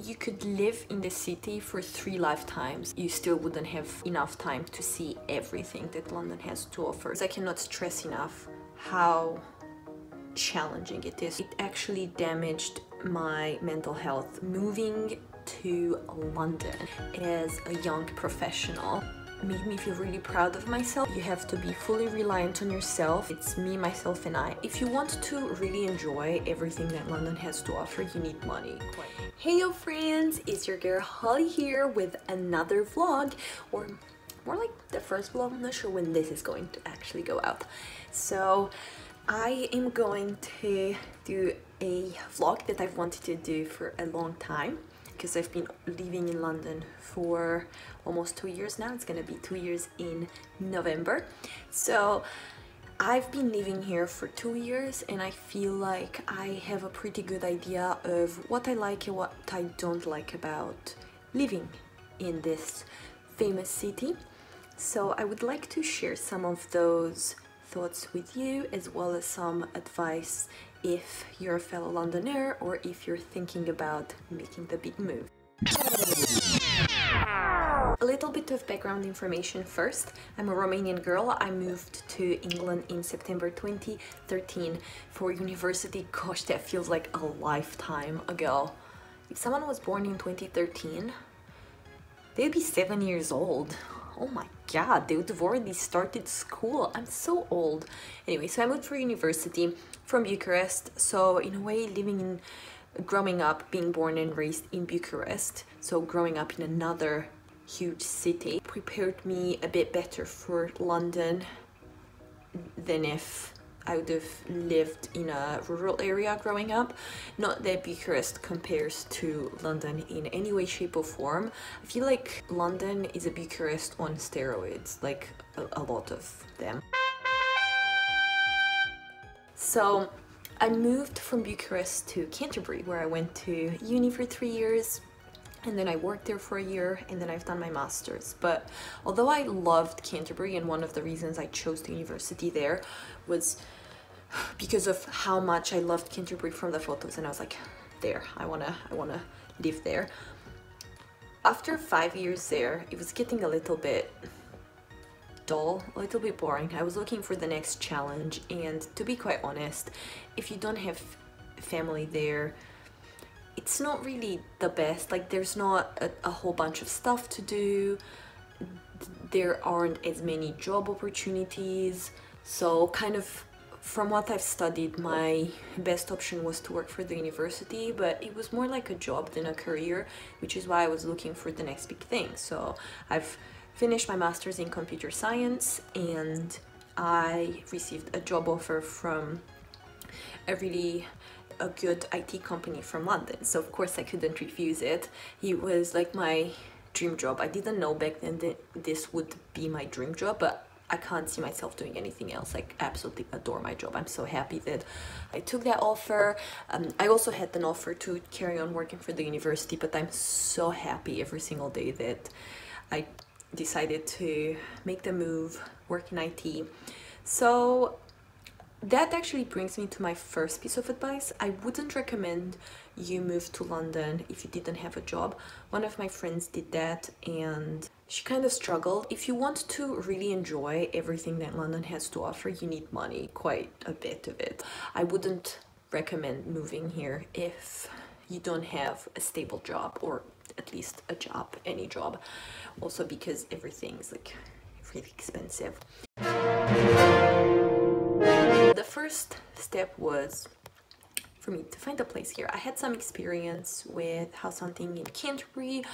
you could live in the city for 3 lifetimes, you still wouldn't have enough time to see everything that London has to offer. I cannot stress enough how challenging it is. It actually damaged my mental health. Moving to London as a young professional made me feel really proud of myself. You have to be fully reliant on yourself. It's me, myself, and I. If you want to really enjoy everything that London has to offer, you need money. Hey yo friends, it's your girl Holly here with another vlog, or more like the first vlog. I'm not sure when this is going to actually go out. So I am going to do a vlog that I've wanted to do for a long time, because I've been living in London for almost 2 years now. It's gonna be 2 years in November. So I've been living here for 2 years and I feel like I have a pretty good idea of what I like and what I don't like about living in this famous city. So I would like to share some of those thoughts with you, as well as some advice if you're a fellow Londoner or if you're thinking about making the big move. A little bit of background information first. I'm a Romanian girl. I moved to England in September 2013 for university. Gosh, that feels like a lifetime ago. If someone was born in 2013, they'd be 7 years old. Oh my god, they would have already started school. I'm so old. Anyway, so I moved for university from Bucharest. So in a way, growing up, being born and raised in Bucharest, so growing up in another huge city, prepared me a bit better for London than if I would have lived in a rural area growing up. Not that Bucharest compares to London in any way, shape or form. I feel like London is a Bucharest on steroids, like a lot of them. So I moved from Bucharest to Canterbury, where I went to uni for 3 years, and then I worked there for a year, and then I've done my master's. But although I loved Canterbury, and one of the reasons I chose the university there was because of how much I loved Canterbury from the photos, and I was like, there, I wanna live there. After 5 years there, it was getting a little bit dull, a little bit boring. I was looking for the next challenge, and to be quite honest, if you don't have family there, it's not really the best. Like, there's not a whole bunch of stuff to do. There aren't as many job opportunities. So kind of from what I've studied, my best option was to work for the university, but it was more like a job than a career, which is why I was looking for the next big thing. So I've finished my master's in computer science, and I received a job offer from a good IT company from London. So of course I couldn't refuse it. It was like my dream job. I didn't know back then that this would be my dream job, but I can't see myself doing anything else. I absolutely adore my job. I'm so happy that I took that offer. I also had an offer to carry on working for the university, but I'm so happy every single day that I decided to make the move, work in IT. So that actually brings me to my first piece of advice. I wouldn't recommend you move to London if you didn't have a job. One of my friends did that and she kind of struggled. If you want to really enjoy everything that London has to offer, you need money, quite a bit of it. I wouldn't recommend moving here if you don't have a stable job, or at least a job, any job. Also because everything's like really expensive. The first step was for me to find a place here. I had some experience with house hunting in Canterbury,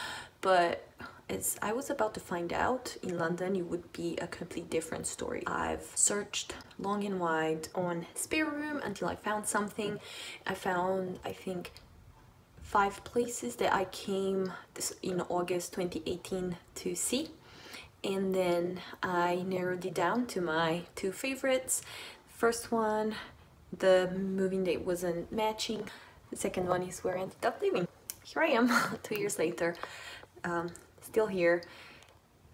but as I was about to find out, in London it would be a complete different story. I've searched long and wide on Spareroom until I found something. I found, I think, 5 places that I came in August 2018 to see, and then I narrowed it down to my 2 favorites. First one, the moving date wasn't matching. The second one is where I ended up living. Here I am 2 years later, still here.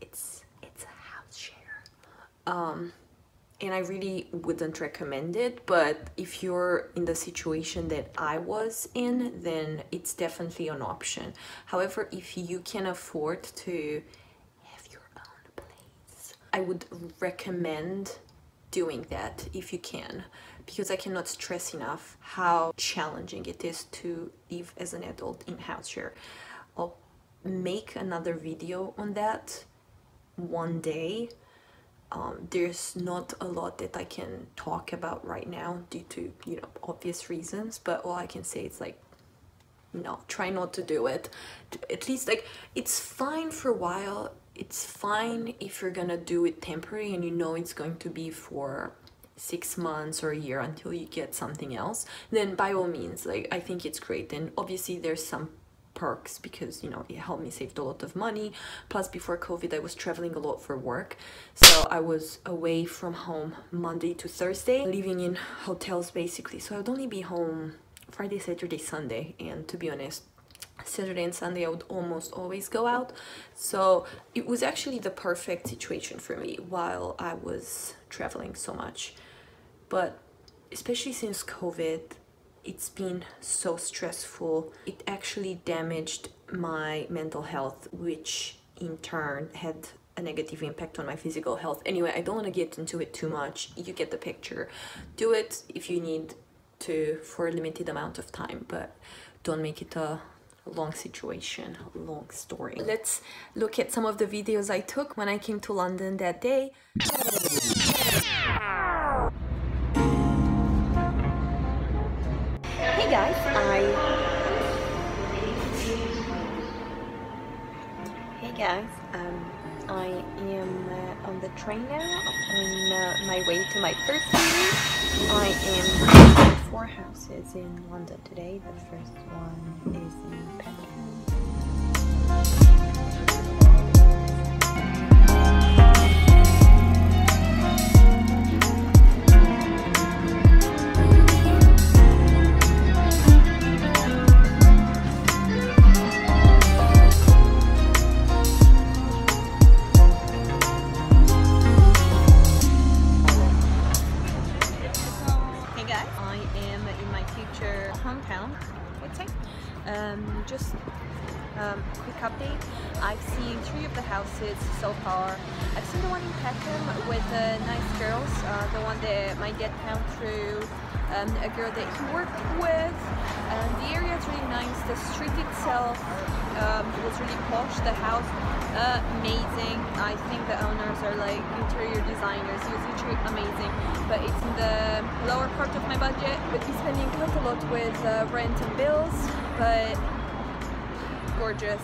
It's a house share, and I really wouldn't recommend it, but if you're in the situation that I was in, then it's definitely an option. However, if you can afford to have your own place, I would recommend doing that if you can, because I cannot stress enough how challenging it is to live as an adult in house share. I'll make another video on that one day. There's not a lot that I can talk about right now due to, you know, obvious reasons, but all I can say is like, no, try not to do it. At least, like, it's fine for a while. It's fine if you're gonna do it temporary and you know it's going to be for 6 months or a year until you get something else, then by all means, like, I think it's great. And obviously there's some perks because, you know, it helped me save a lot of money. Plus, before COVID, I was traveling a lot for work, so I was away from home Monday to Thursday, living in hotels basically, so I would only be home Friday, Saturday, Sunday. And to be honest, Saturday and Sunday I would almost always go out, so it was actually the perfect situation for me while I was traveling so much. But especially since COVID, it's been so stressful. It actually damaged my mental health, which in turn had a negative impact on my physical health. Anyway, I don't want to get into it too much. You get the picture. Do it if you need to for a limited amount of time, but don't make it a long situation, long story. Let's look at some of the videos I took when I came to London that day. Hey guys, I am on the train now, on my way to my first meeting. I am in 4 houses in London today. The first one is in Peckham. Quick update. I've seen 3 of the houses so far. I've seen the one in Peckham with the nice girls, the one that my dad found through a girl that he worked with. The area is really nice. The street itself was really posh. The house, amazing. I think the owners are like interior designers. It was literally amazing. But it's in the lower part of my budget. We'll be spending quite a lot with rent and bills, but gorgeous.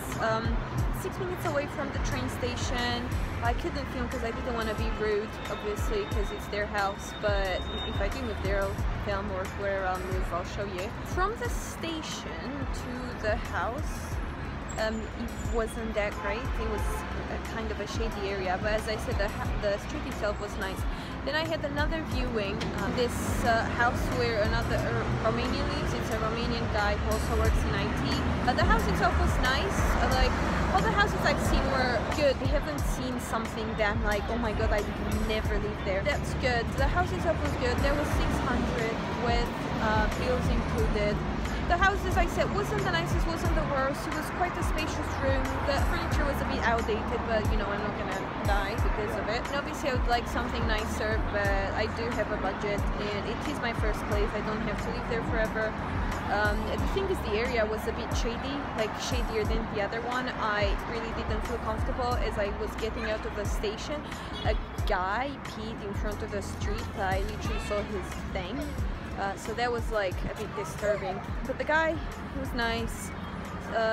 6 minutes away from the train station. I couldn't film because I didn't want to be rude, obviously, because it's their house, but if I do move there, I'll film, or where I'll move, I'll show you. From the station to the house, it wasn't that great. It was kind of a shady area, but as I said, the street itself was nice. Then I had another viewing, this house where another Romanian lives. It's a Romanian guy who also works in IT. The house itself was nice. Like, all the houses I've seen were good. I haven't seen something that I'm like, oh my god, I would never live there. That's good. The house itself was good. There was 600 with bills included. The house, as I said, wasn't the nicest, wasn't the worst. It was quite a spacious room. The furniture was a bit outdated, but you know, I'm not gonna die because of it. And obviously I would like something nicer, but I do have a budget and it is my first place. I don't have to live there forever. The thing is, the area was a bit shady, like shadier than the other one. I really didn't feel comfortable as I was getting out of the station. A guy peed in front of the street. I literally saw his thing. So that was like a bit disturbing, but the guy, he was nice.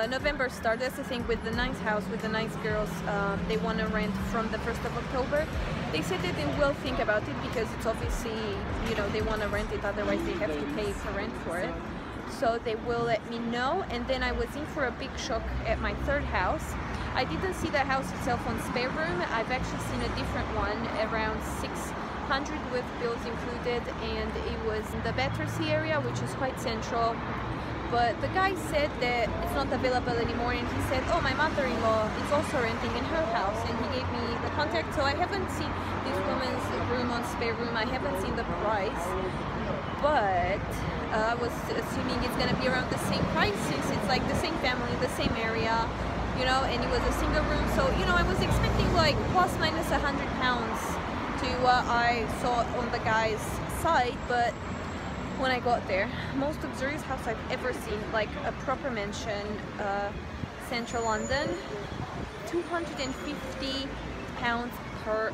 November start, that's the thing with the nice house, with the nice girls. They want to rent from the 1st of October. They said that they will think about it because it's obviously, you know, they want to rent it, otherwise they have to pay for rent for it. So they will let me know. And then I was in for a big shock at my 3rd house. I didn't see the house itself on Spareroom. I've actually seen a different one around 600 with bills included, and it was in the Battersea area, which is quite central. but the guy said that it's not available anymore, and he said, oh, my mother-in-law is also renting in her house, and he gave me the contact. So I haven't seen this woman's room on Spareroom. I haven't seen the price, but I was assuming it's gonna be around the same price since it's like the same family, the same area, you know, and it was a single room. So, you know, I was expecting like plus minus £100 to what I saw on the guy's site, but when I got there, most luxurious house I've ever seen, like a proper mansion, central London, £250 per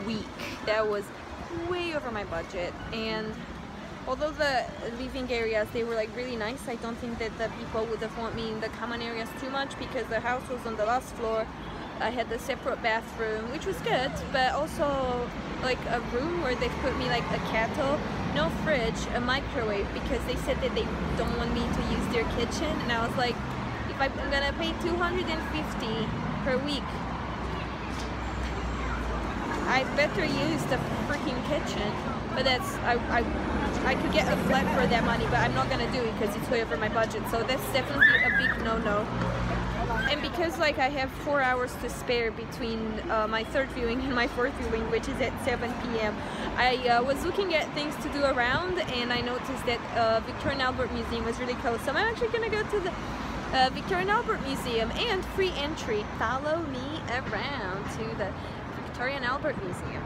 week. That was way over my budget, and although the living areas, they were like really nice, I don't think that the people would have want me in the common areas too much, because the house was on the last floor. I had a separate bathroom, which was good, but also like a room where they put me like a kettle, no fridge, a microwave, because they said that they don't want me to use their kitchen. And I was like, if I'm gonna pay $250 per week, I better use the freaking kitchen. But that's, I could get a flat for that money, but I'm not gonna do it because it's way over my budget. So that's definitely a big no-no. And because like I have 4 hours to spare between my third viewing and my fourth viewing, which is at 7 p.m. I was looking at things to do around, and I noticed that Victoria and Albert Museum was really close. So I'm actually gonna go to the Victoria and Albert Museum, and free entry. Follow me around to the Victoria and Albert Museum.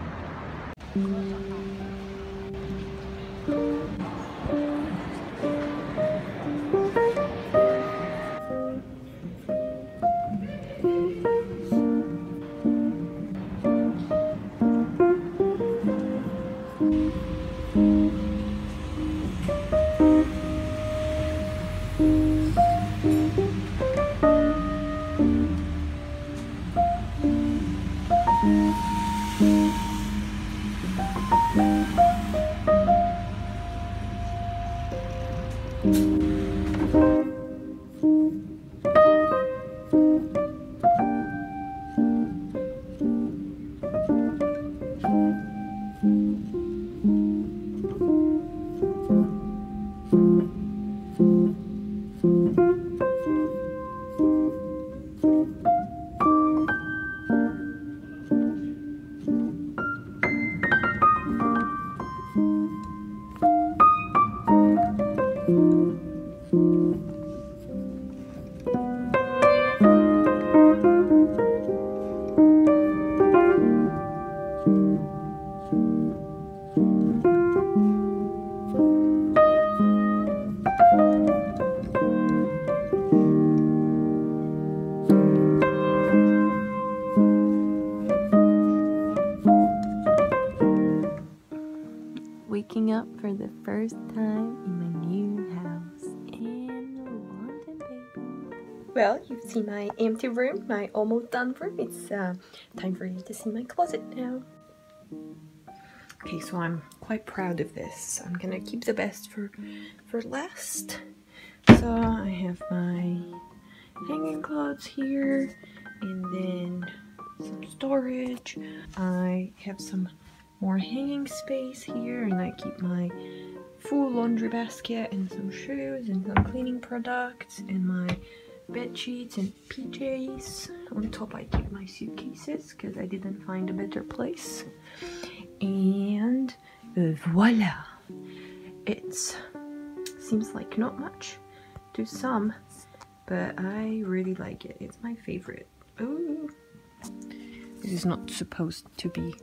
Waking up for the first time in my new house in London, baby. Well, you've seen my empty room, my almost done room. It's time for you to see my closet now. Okay, so I'm quite proud of this. I'm gonna keep the best for last. So I have my hanging clothes here, and then some storage. I have some more hanging space here, and I keep my full laundry basket and some shoes and some cleaning products and my bed sheets and PJs. On top I keep my suitcases because I didn't find a better place. And voila! It seems like not much to some, but I really like it. It's my favorite. Oh, this is not supposed to be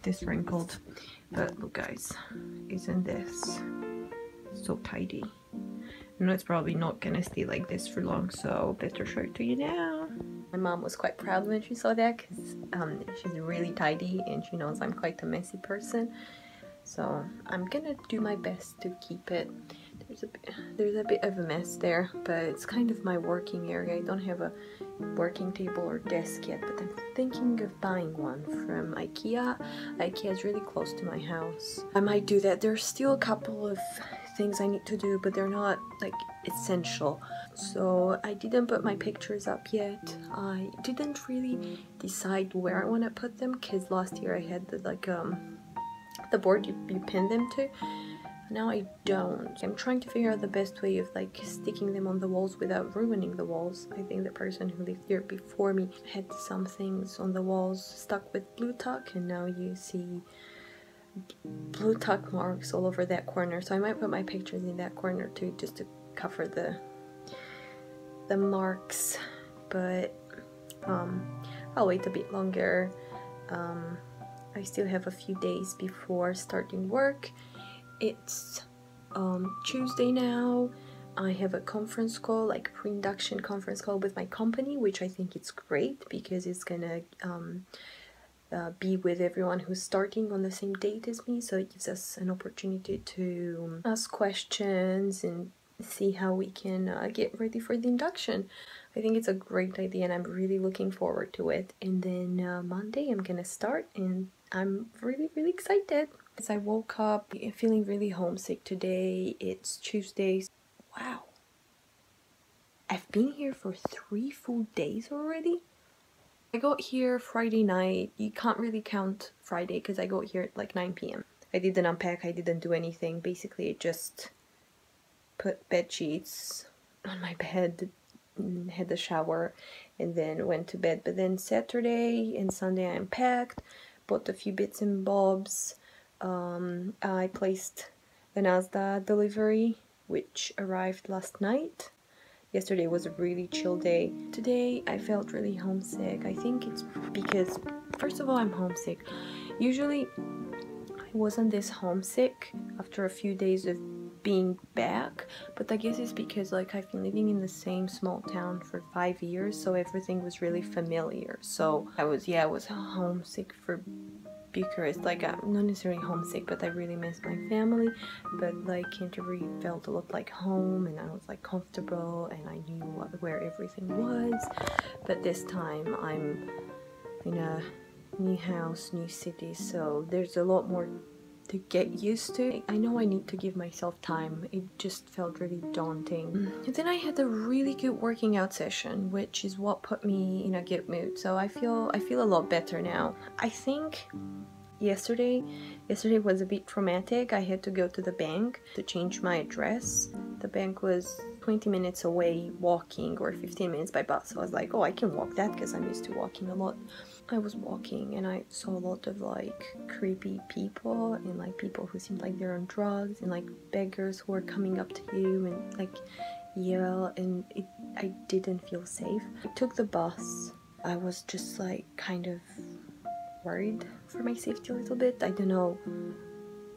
this wrinkled, but look guys, isn't this so tidy? I know it's probably not gonna stay like this for long, so better show it to you now. My mom was quite proud when she saw that, because she's really tidy and she knows I'm quite a messy person, so I'm gonna do my best to keep it. There's a bit of a mess there, but it's kind of my working area. I don't have a working table or desk yet, but I'm thinking of buying one from IKEA. IKEA is really close to my house. I might do that. There's still a couple of things I need to do, but they're not like essential. So I didn't put my pictures up yet. I didn't really decide where I want to put them, because last year I had the board you pin them to. Now I don't. I'm trying to figure out the best way of like sticking them on the walls without ruining the walls. I think the person who lived here before me had some things on the walls stuck with blue tack, and now you see blue tack marks all over that corner. So I might put my pictures in that corner too, just to cover the marks. But I'll wait a bit longer. I still have a few days before starting work. It's Tuesday now. I have a conference call, like pre-induction conference call with my company, which I think it's great because it's gonna be with everyone who's starting on the same date as me, so it gives us an opportunity to ask questions and see how we can get ready for the induction. I think it's a great idea and I'm really looking forward to it. And then Monday I'm gonna start and I'm really excited. As I woke up feeling really homesick today. It's Tuesday. Wow, I've been here for 3 full days already. I got here Friday night. You can't really count Friday because I got here at like 9 p.m. I didn't unpack, I didn't do anything. Basically, I just put bed sheets on my bed, had a shower, and then went to bed. But then Saturday and Sunday I unpacked, bought a few bits and bobs. I placed the Nasdaq delivery, which arrived last night. Yesterday was a really chill day. Today I felt really homesick. I think it's because, first of all, I'm homesick. Usually I wasn't this homesick after a few days of being back, but I guess it's because like I've been living in the same small town for 5 years, so everything was really familiar. So I was homesick for Bucharest. Like I'm not necessarily homesick, but I really miss my family. But like Canterbury felt a lot like home, and I was like comfortable, and I knew where everything was. But this time I'm in a new house, new city, so there's a lot more to get used to. I know I need to give myself time. It just felt really daunting. And then I had a really good working out session, which is what put me in a good mood. So I feel a lot better now. I think yesterday was a bit traumatic. I had to go to the bank to change my address. The bank was 20 minutes away walking, or 15 minutes by bus. So I was like, oh, I can walk that because I'm used to walking a lot. I was walking and I saw a lot of like creepy people, and like people who seemed like they're on drugs, and like beggars who are coming up to you and like yell, and I didn't feel safe. I took the bus. I was just like kind of worried for my safety a little bit. I don't know,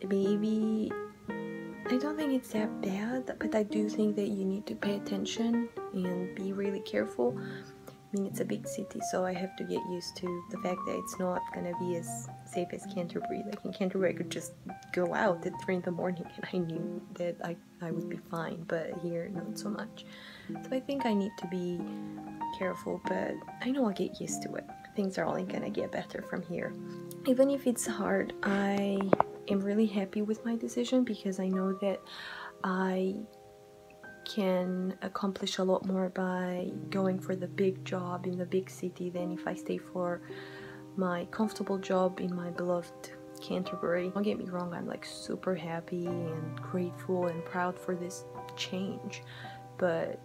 maybe I don't think it's that bad, but I do think that you need to pay attention and be really careful. I mean, it's a big city, so I have to get used to the fact that it's not gonna be as safe as Canterbury. Like in Canterbury, I could just go out at 3 in the morning and I knew that I would be fine, but here, not so much. So I think I need to be careful, but I know I'll get used to it. Things are only gonna get better from here. Even if it's hard, I am really happy with my decision because I know that I can accomplish a lot more by going for the big job in the big city than if I stay for my comfortable job in my beloved Canterbury. Don't get me wrong, I'm like super happy and grateful and proud for this change, but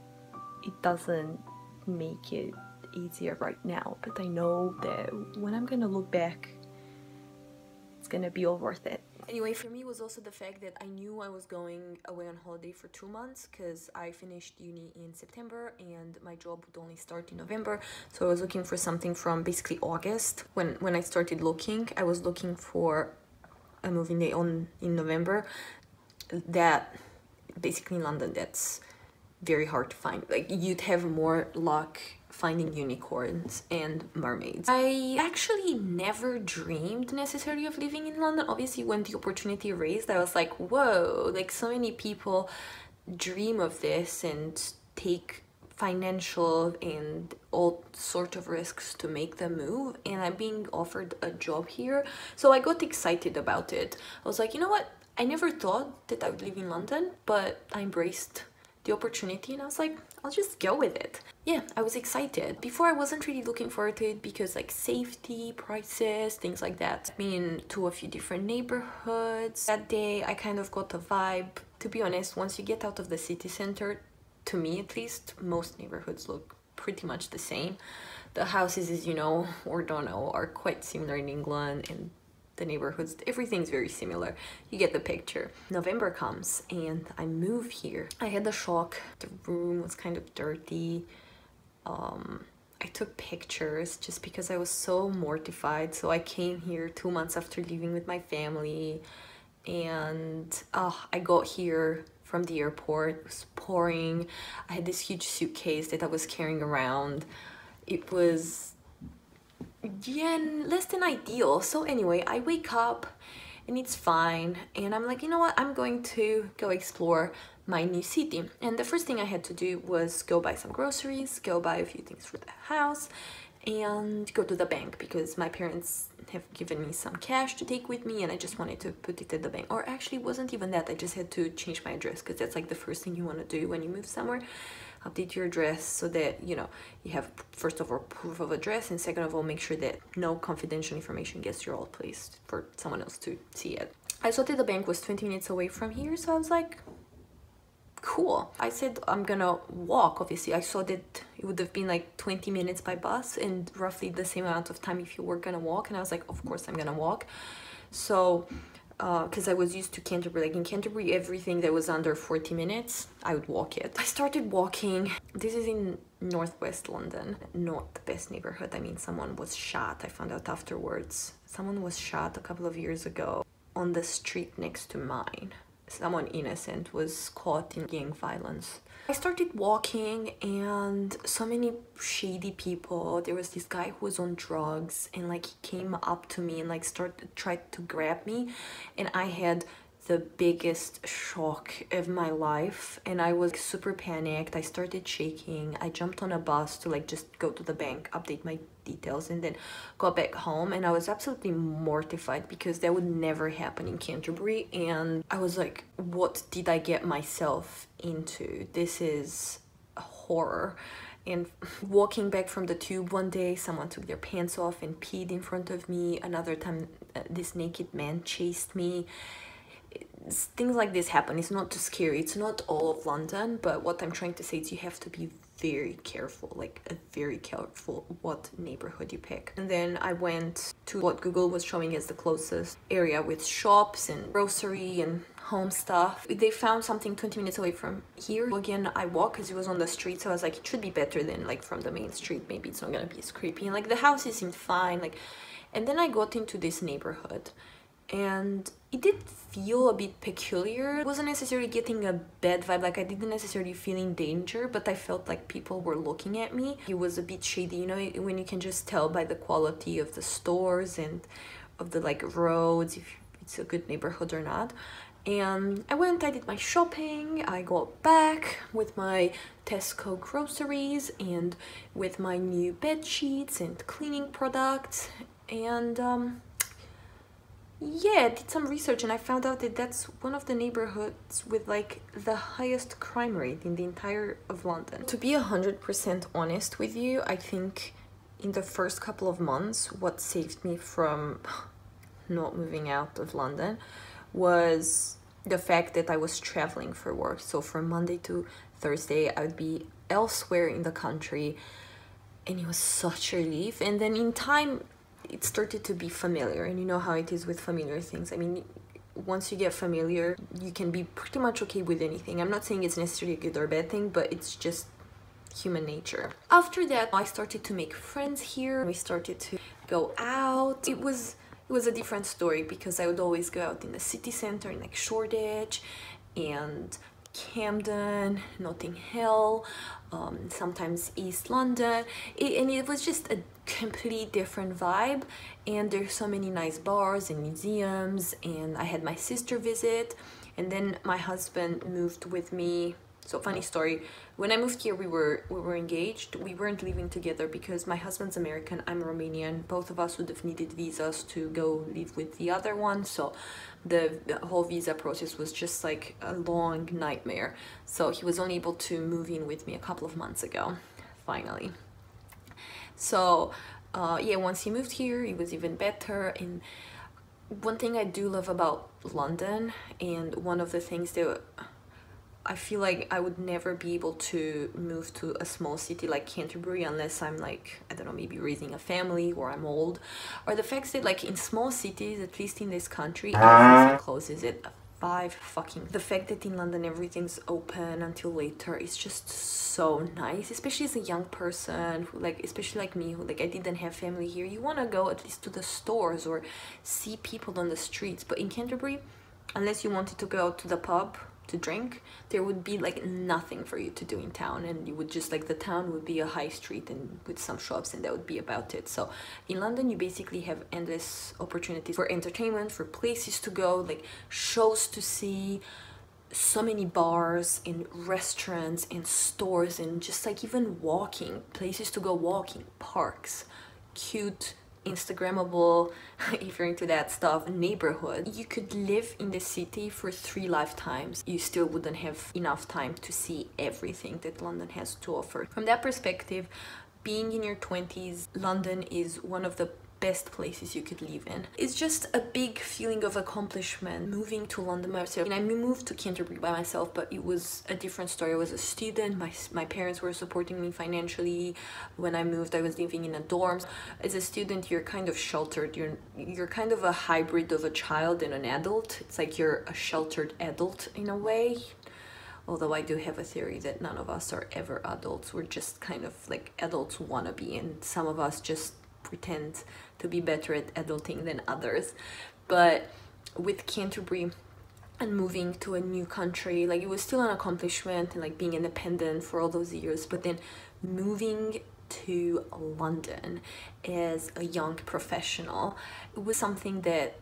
it doesn't make it easier right now. But I know that when I'm gonna look back, it's gonna be all worth it. Anyway, for me, it was also the fact that I knew I was going away on holiday for 2 months because I finished uni in September and my job would only start in November. So I was looking for something from basically August. When I started looking, I was looking for a moving day in November. That basically in London, that's very hard to find. Like you'd have more luck finding unicorns and mermaids. I actually never dreamed necessarily of living in London. Obviously, when the opportunity raised, I was like, whoa, like so many people dream of this and take financial and all sort of risks to make the move, and I'm being offered a job here. So I got excited about it. I was like, you know what? I never thought that I would live in London, but I embraced the opportunity, and I was like, I'll just go with it. Yeah, I was excited. Before I wasn't really looking forward to it because like safety, prices, things like that. I've been to a few different neighborhoods. That day I kind of got the vibe. To be honest, once you get out of the city center, to me at least, most neighborhoods look pretty much the same. The houses, as you know or don't know, are quite similar in England, and the neighborhoods, everything's very similar. You get the picture. November comes and I move here. I had a shock. The room was kind of dirty. I took pictures just because I was so mortified. So I came here 2 months after leaving with my family, and I got here from the airport. It was pouring. I had this huge suitcase that I was carrying around. It was, yeah, less than ideal. So anyway, I wake up and it's fine, and I'm like, you know what, I'm going to go explore my new city. And the first thing I had to do was go buy some groceries, go buy a few things for the house, and go to the bank because my parents have given me some cash to take with me, and I just wanted to put it at the bank. Or actually, it wasn't even that. I just had to change my address because that's like the first thing you want to do when you move somewhere. Update your address so that, you know, you have, first of all, proof of address, and second of all, make sure that no confidential information gets to your old place for someone else to see it. I saw that the bank was 20 minutes away from here, so I was like, cool. I said I'm gonna walk. Obviously, I saw that it would have been like 20 minutes by bus and roughly the same amount of time if you were gonna walk, and I was like, of course I'm gonna walk. So because I was used to Canterbury, like in Canterbury everything that was under 40 minutes I would walk it. I started walking. This is in northwest London, not the best neighborhood. I mean, someone was shot. I found out afterwards. Someone was shot a couple of years ago on the street next to mine. Someone innocent was caught in gang violence. I started walking and so many shady people. There was this guy who was on drugs, and like he came up to me and like tried to grab me, and I had the biggest shock of my life, and I was super panicked. I started shaking. I jumped on a bus to like just go to the bank, update my details, and then got back home, and I was absolutely mortified because that would never happen in Canterbury. And I was like, what did I get myself into? This is a horror. And walking back from the tube one day, someone took their pants off and peed in front of me. Another time, this naked man chased me. Things like this happen. It's not too scary. It's not all of London, but what I'm trying to say is you have to be very careful, like very careful what neighborhood you pick. And then I went to what Google was showing as the closest area with shops and grocery and home stuff. They found something 20 minutes away from here. Again, I walked because it was on the street, so I was like, it should be better than like from the main street. Maybe it's not gonna be as creepy, and like the houses seemed fine. Like, and then I got into this neighborhood, and it did feel a bit peculiar. I wasn't necessarily getting a bad vibe, like I didn't necessarily feel in danger, but I felt like people were looking at me. It was a bit shady, you know, when you can just tell by the quality of the stores and of the like roads if it's a good neighborhood or not. And I went, I did my shopping, I got back with my Tesco groceries and with my new bed sheets and cleaning products, and yeah, I did some research, and I found out that that's one of the neighborhoods with like the highest crime rate in the entire of London. To be 100% honest with you, I think in the first couple of months, what saved me from not moving out of London was the fact that I was traveling for work. So from Monday to Thursday, I would be elsewhere in the country, and it was such a relief. And then in time, it started to be familiar, and you know how it is with familiar things. I mean, once you get familiar, you can be pretty much okay with anything. I'm not saying it's necessarily a good or bad thing, but it's just human nature. After that, I started to make friends here. We started to go out. It was a different story because I would always go out in the city center in like Shoreditch and Camden, Notting Hill, sometimes East London, and it was just a complete different vibe. And there's so many nice bars and museums, and I had my sister visit, and then my husband moved with me So funny story, when I moved here, we were engaged. We weren't living together because my husband's American, I'm Romanian. Both of us would have needed visas to go live with the other one. So the whole visa process was just like a long nightmare. So he was only able to move in with me a couple of months ago, finally. So yeah, once he moved here, it was even better. And one thing I do love about London, and one of the things that I feel like I would never be able to move to a small city like Canterbury unless I'm like, I don't know, maybe raising a family or I'm old, or the fact that like in small cities, at least in this country, everything closes at 5 fucking. The fact that in London everything's open until later is just so nice, especially as a young person who, like, especially like me, who like I didn't have family here. You want to go at least to the stores or see people on the streets, but in Canterbury, unless you wanted to go to the pub to drink, there would be like nothing for you to do in town, and you would just like, the town would be a high street and with some shops, and that would be about it. So in London you basically have endless opportunities for entertainment, for places to go, like shows to see, so many bars and restaurants and stores, and just like even walking, places to go walking, parks, cute Instagrammable, if you're into that stuff, neighborhood. You could live in the city for 3 lifetimes. You still wouldn't have enough time to see everything that London has to offer. From that perspective, being in your 20s, London is one of the best places you could live in. It's just a big feeling of accomplishment moving to London myself. And I moved to Canterbury by myself, but it was a different story. I was a student, my parents were supporting me financially. When I moved, I was living in a dorm. As a student, you're kind of sheltered. You're kind of a hybrid of a child and an adult. It's like you're a sheltered adult in a way. Although I do have a theory that none of us are ever adults. We're just kind of like adults wannabe, and some of us just pretend to be better at adulting than others. But with Canterbury and moving to a new country, like it was still an accomplishment, and like being independent for all those years, but then moving to London as a young professional, it was something that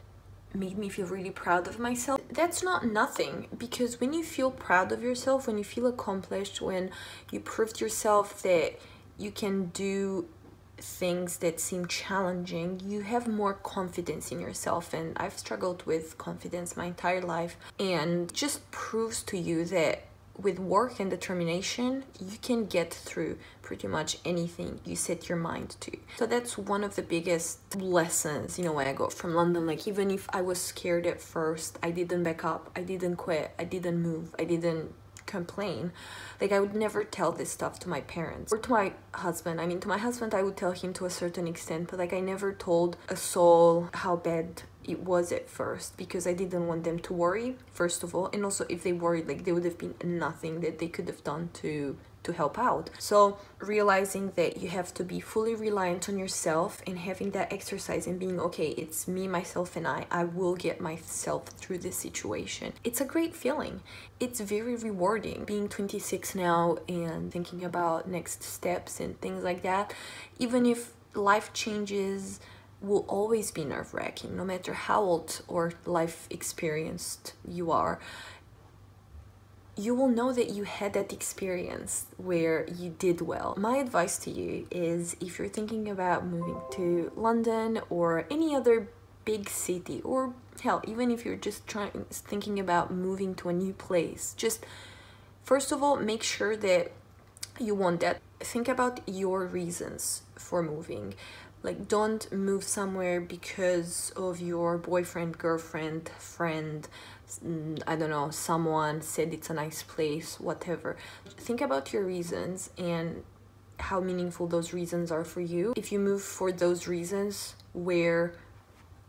made me feel really proud of myself. That's not nothing, because when you feel proud of yourself, when you feel accomplished, when you proved yourself that you can do things that seem challenging, you have more confidence in yourself. And I've struggled with confidence my entire life, and just proves to you that with work and determination, you can get through pretty much anything you set your mind to. So that's one of the biggest lessons, you know, I got from London. Like, even if I was scared at first, I didn't back up, I didn't quit, I didn't move, I didn't complain. Like, I would never tell this stuff to my parents or to my husband. I mean, to my husband I would tell him to a certain extent, but like I never told a soul how bad it was at first, because I didn't want them to worry, first of all, and also if they worried, like there would have been nothing that they could have done to help out. So realizing that you have to be fully reliant on yourself, and having that exercise and being okay, it's me, myself, and I will get myself through this situation. It's a great feeling. It's very rewarding. Being 26 now and thinking about next steps and things like that, even if life changes, will always be nerve-wracking, no matter how old or life experienced you are. You will know that you had that experience where you did well. My advice to you is, if you're thinking about moving to London or any other big city, or hell, even if you're just thinking about moving to a new place, just first of all, make sure that you want that. Think about your reasons for moving. Like, don't move somewhere because of your boyfriend, girlfriend, friend, I don't know, someone said it's a nice place, whatever. Think about your reasons and how meaningful those reasons are for you. If you move for those reasons, where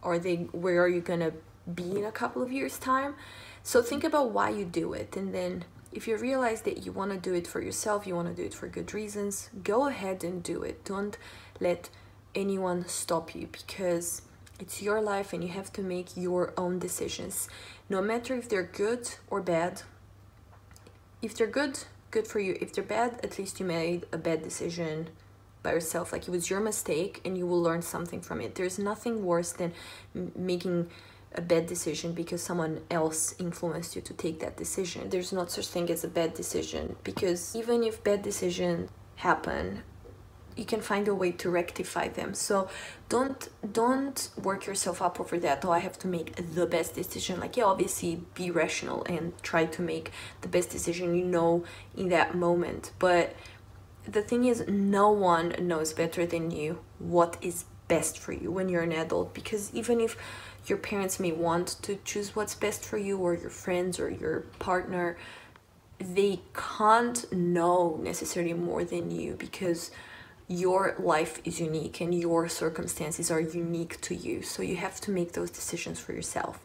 are you gonna be in a couple of years' time? So think about why you do it, and then if you realize that you want to do it for yourself, you want to do it for good reasons, go ahead and do it. Don't let anyone stop you, because it's your life and you have to make your own decisions, no matter if they're good or bad. If they're good, good for you. If they're bad, at least you made a bad decision by yourself. Like, it was your mistake and you will learn something from it. There's nothing worse than making a bad decision because someone else influenced you to take that decision. There's not such thing as a bad decision, because even if bad decisions happen, you can find a way to rectify them. So don't work yourself up over that. Oh, I have to make the best decision. Like, yeah, obviously be rational and try to make the best decision you know in that moment. But the thing is, no one knows better than you what is best for you when you're an adult, because even if your parents may want to choose what's best for you, or your friends or your partner, they can't know necessarily more than you, because your life is unique and your circumstances are unique to you. So you have to make those decisions for yourself.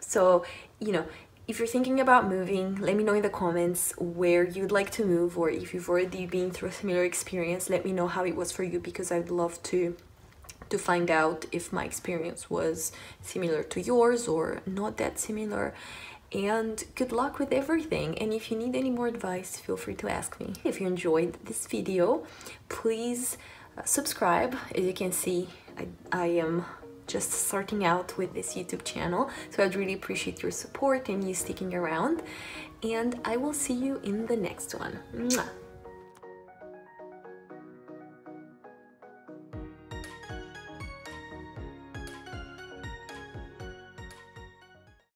So, you know, if you're thinking about moving, let me know in the comments where you'd like to move, or if you've already been through a similar experience, let me know how it was for you, because I'd love to find out if my experience was similar to yours or not that similar. And good luck with everything. And if you need any more advice, feel free to ask me. If you enjoyed this video, please subscribe. As you can see, I am just starting out with this YouTube channel, so I'd really appreciate your support and you sticking around. And I will see you in the next one. Mwah.